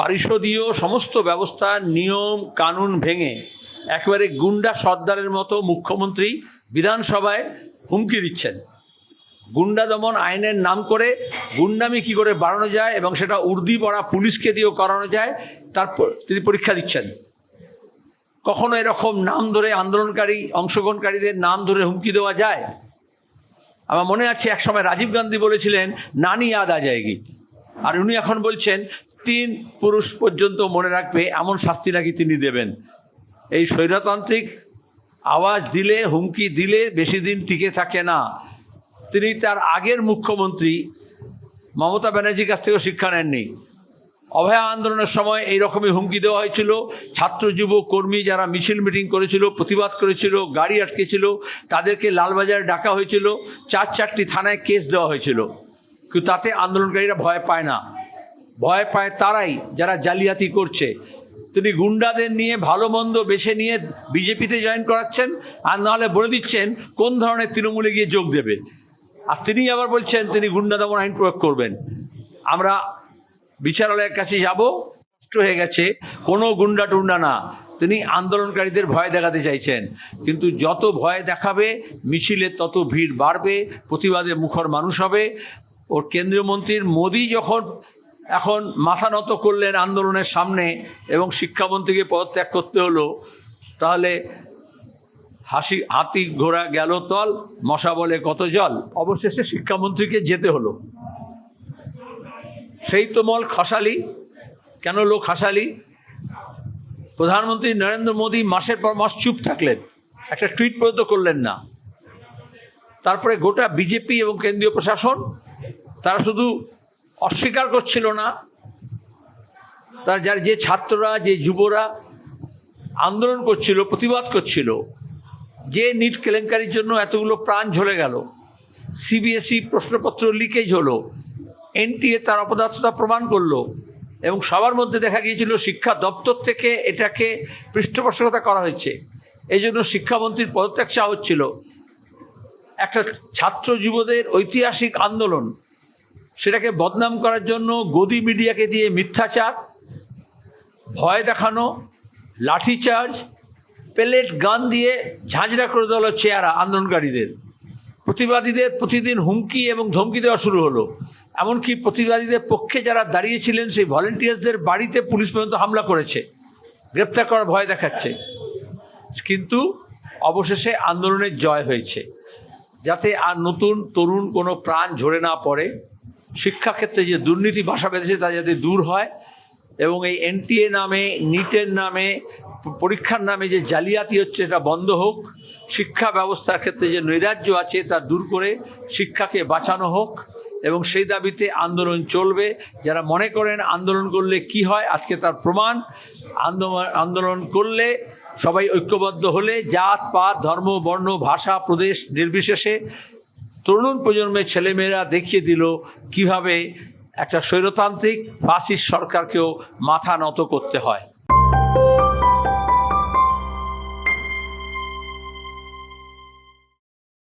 পারিষদীয় সমস্ত ব্যবস্থা নিয়ম কানুন ভেঙে একেবারে গুন্ডা সর্দারের মতো মুখ্যমন্ত্রী বিধানসভায় হুমকি দিচ্ছেন। গুন্ডা দমন আইনের নাম করে গুন্ডামি কী করে বাড়ানো যায় এবং সেটা উর্দি পড়া পুলিশকে দিয়েও করানো যায় তারপর তিনি পরীক্ষা দিচ্ছেন। কখনো এরকম নাম ধরে আন্দোলনকারী অংশগ্রহণকারীদের নাম ধরে হুমকি দেওয়া যায়? আমার মনে আছে একসময় রাজীব গান্ধী বলেছিলেন নানি ইয়াদ আ যায়গি, আর উনি এখন বলছেন 3 পুরুষ পর্যন্ত মনে রাখবে এমন শাস্তি নাকি তিনি দেবেন। এই স্বৈরতান্ত্রিক আওয়াজ দিলে হুমকি দিলে বেশি দিন টিকে থাকে না। তিনি তার আগের মুখ্যমন্ত্রী মমতা ব্যানার্জির কাছ থেকেও শিক্ষা নেননি। অভয়া আন্দোলনের সময় এই রকমই হুমকি দেওয়া হয়েছিল। ছাত্র যুব কর্মী যারা মিছিল মিটিং করেছিল, প্রতিবাদ করেছিল, গাড়ি আটকেছিল, তাদেরকে লালবাজারে ডাকা হয়েছিল, 4-4টি থানায় কেস দেওয়া হয়েছিল। কিন্তু তাতে আন্দোলনকারীরা ভয় পায় না। ভয় পায় তারাই যারা জালিয়াতি করছে। তিনি গুন্ডাদের নিয়ে ভালো মন্দ বেছে নিয়ে বিজেপিতে জয়েন করাচ্ছেন, আর নাহলে বলে দিচ্ছেন কোন ধরনের তৃণমূলে গিয়ে যোগ দেবে। আর তিনি আবার বলছেন তিনি গুন্ডা দমন আইন প্রয়োগ করবেন। আমরা বিচারালয়ের কাছে যাব, স্পষ্ট হয়ে গেছে কোনো গুন্ডা টুন্ডা না, তিনি আন্দোলনকারীদের ভয় দেখাতে চাইছেন। কিন্তু যত ভয় দেখাবে মিছিলে তত ভিড় বাড়বে, প্রতিবাদে মুখর মানুষ হবে। ওর কেন্দ্রীয় মন্ত্রীর মোদি যখন এখন মাথা নত করলেন আন্দোলনের সামনে এবং শিক্ষামন্ত্রীকে পদত্যাগ করতে হলো, তাহলে হাতি ঘোড়া গেল তল, মশা বলে কত জল। অবশেষে শিক্ষামন্ত্রীকে যেতে হলো। সেই তো মল খাসালি। কেন লোক খাসালি? প্রধানমন্ত্রী নরেন্দ্র মোদী মাসের পর মাস চুপ থাকলেন, একটা টুইট পর্যন্ত করলেন না। তারপরে গোটা বিজেপি এবং কেন্দ্রীয় প্রশাসন তারা শুধু অস্বীকার করছিল না, তার যার যে ছাত্ররা যে যুবরা আন্দোলন করছিল, প্রতিবাদ করছিল, যে নিট কেলেঙ্কারির জন্য এতগুলো প্রাণ ঝরে গেল, সিবিএসই প্রশ্নপত্র লিকেজ হলো, এনটিএ তার অপদার্থতা প্রমাণ করলো, এবং সবার মধ্যে দেখা গিয়েছিল শিক্ষা দপ্তর থেকে এটাকে পৃষ্ঠপোষকতা করা হয়েছে, এই জন্য শিক্ষামন্ত্রীর পদত্যাগ চাওয়া হচ্ছিল। একটা ছাত্র যুবদের ঐতিহাসিক আন্দোলন, সেটাকে বদনাম করার জন্য গদি মিডিয়াকে দিয়ে মিথ্যাচার, ভয় দেখানো, লাঠিচার্জ, পেলেট গান দিয়ে ঝাঁঝরা করে দেওয়া হলো চেহারা আন্দোলনকারীদের। প্রতিবাদীদের প্রতিদিন হুমকি এবং ধমকি দেওয়া শুরু হলো। এমনকি প্রতিবাদীদের পক্ষে যারা দাঁড়িয়েছিলেন সেই ভলেন্টিয়ার্সদের বাড়িতে পুলিশ পর্যন্ত হামলা করেছে, গ্রেপ্তার করার ভয় দেখাচ্ছে। কিন্তু অবশেষে আন্দোলনের জয় হয়েছে। যাতে আর নতুন তরুণ কোনো প্রাণ ঝরে না পড়ে, শিক্ষাক্ষেত্রে যে দুর্নীতি বাসা বেঁধেছে তা যাতে দূর হয়, এবং এই এনটিএ নামে, নিটের নামে, পরীক্ষার নামে যে জালিয়াতি হচ্ছে এটা বন্ধ হোক, শিক্ষা ব্যবস্থার ক্ষেত্রে যে নৈরাজ্য আছে তা দূর করে শিক্ষাকে বাঁচানো হোক, এবং সেই দাবিতে আন্দোলন চলবে। যারা মনে করেন আন্দোলন করলে কি হয়, আজকে তার প্রমাণ। আন্দোলন করলে সবাই ঐক্যবদ্ধ হলে জাত পাত ধর্ম বর্ণ ভাষা প্রদেশ নির্বিশেষে তরুণ প্রজন্মের ছেলেমেয়েরা দেখিয়ে দিল কিভাবে একটা স্বৈরতান্ত্রিক ফাসিস্ট সরকারকেও মাথা নত করতে হয়।